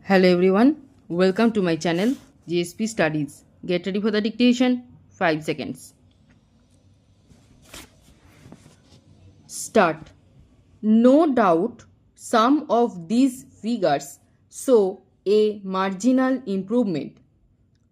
Hello everyone, welcome to my channel Ssc Studies. Get ready for the dictation. 5 seconds. Start. No doubt some of these figures show a marginal improvement,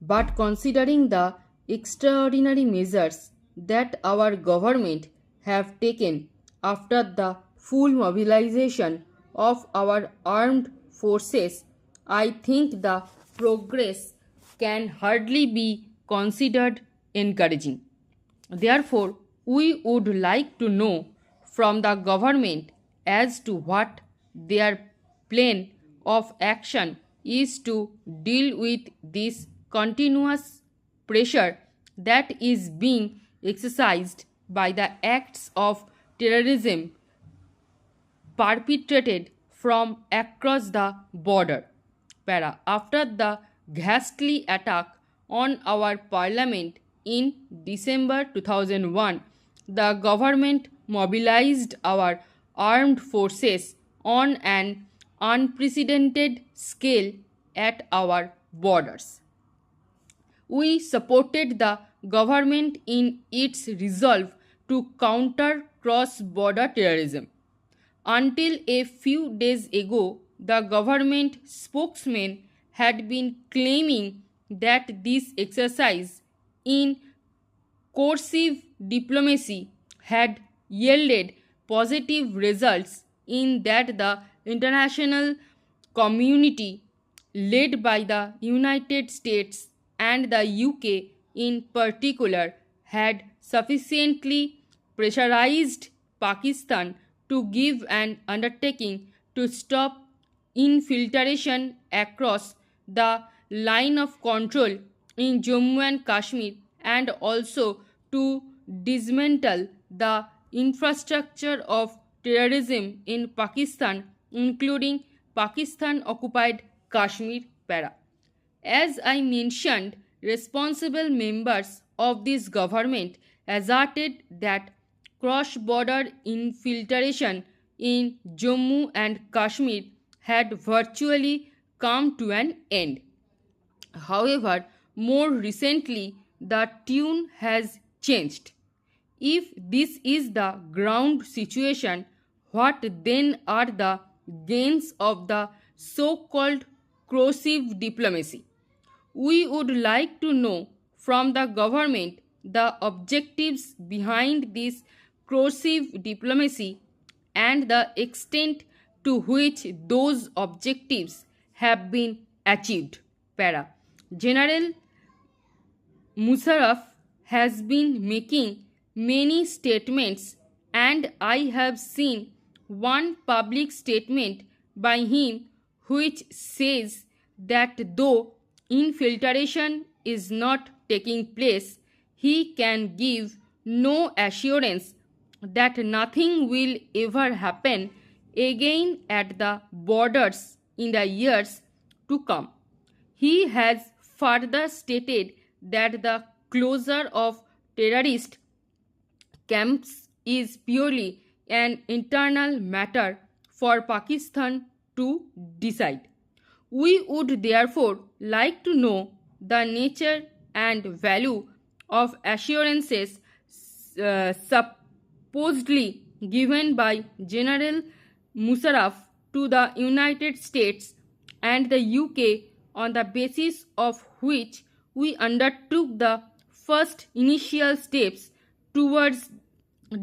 but considering the extraordinary measures that our government have taken after the full mobilization of our armed forces, I think the progress can hardly be considered encouraging. Therefore, we would like to know from the government as to what their plan of action is to deal with this continuous pressure that is being exercised by the acts of terrorism perpetrated from across the border. After the ghastly attack on our parliament in December 2001, the government mobilized our armed forces on an unprecedented scale at our borders. We supported the government in its resolve to counter cross-border terrorism. Until a few days ago, the government spokesman had been claiming that this exercise in coercive diplomacy had yielded positive results in that the international community, led by the United States and the UK in particular, had sufficiently pressurized Pakistan to give an undertaking to stop infiltration across the line of control in Jammu and Kashmir and also to dismantle the infrastructure of terrorism in Pakistan, including Pakistan occupied Kashmir. As I mentioned, responsible members of this government asserted that cross-border infiltration in Jammu and Kashmir had virtually come to an end. However, more recently, the tune has changed. If this is the ground situation, what then are the gains of the so-called coercive diplomacy? We would like to know from the government the objectives behind this coercive diplomacy and the extent to which those objectives have been achieved. General Musharraf has been making many statements, and I have seen one public statement by him which says that though infiltration is not taking place, he can give no assurance that nothing will ever happen again at the borders in the years to come. He has further stated that the closure of terrorist camps is purely an internal matter for Pakistan to decide. We would therefore like to know the nature and value of assurances supposedly given by General Musharraf to the United States and the UK, on the basis of which we undertook the first initial steps towards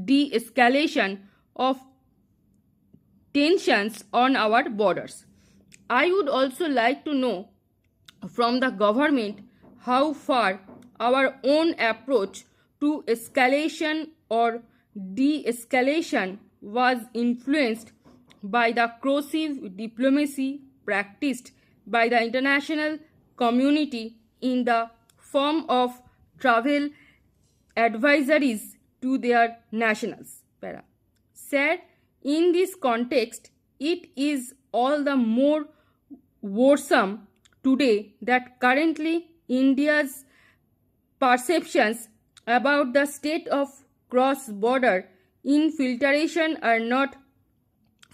de-escalation of tensions on our borders. I would also like to know from the government how far our own approach to escalation or de-escalation was influenced by the coercive diplomacy practiced by the international community in the form of travel advisories to their nationals. Said in this context, it is all the more worrisome today that currently India's perceptions about the state of cross-border infiltration are not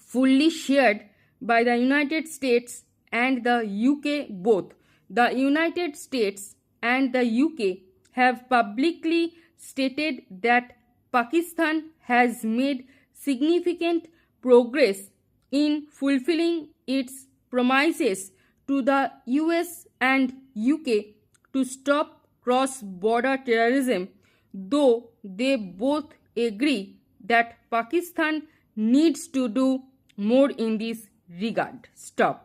fully shared by the United States and the UK both. The United States and the UK have publicly stated that Pakistan has made significant progress in fulfilling its promises to the US and UK to stop cross-border terrorism, though they both agree that Pakistan needs to do more in this regard. Stop.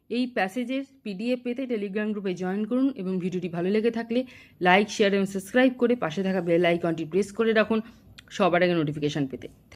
এই প্যাসেজের PDF পেতে Telegram গ্রুপে join করুন এবং ভিডিওটি ভালো লেগে থাকলে like, share এবং সাবস্ক্রাইব করে পাশে থাকা বেল আইকনটি প্রেস করে রাখুন সবার আগে নোটিফিকেশান পেতে।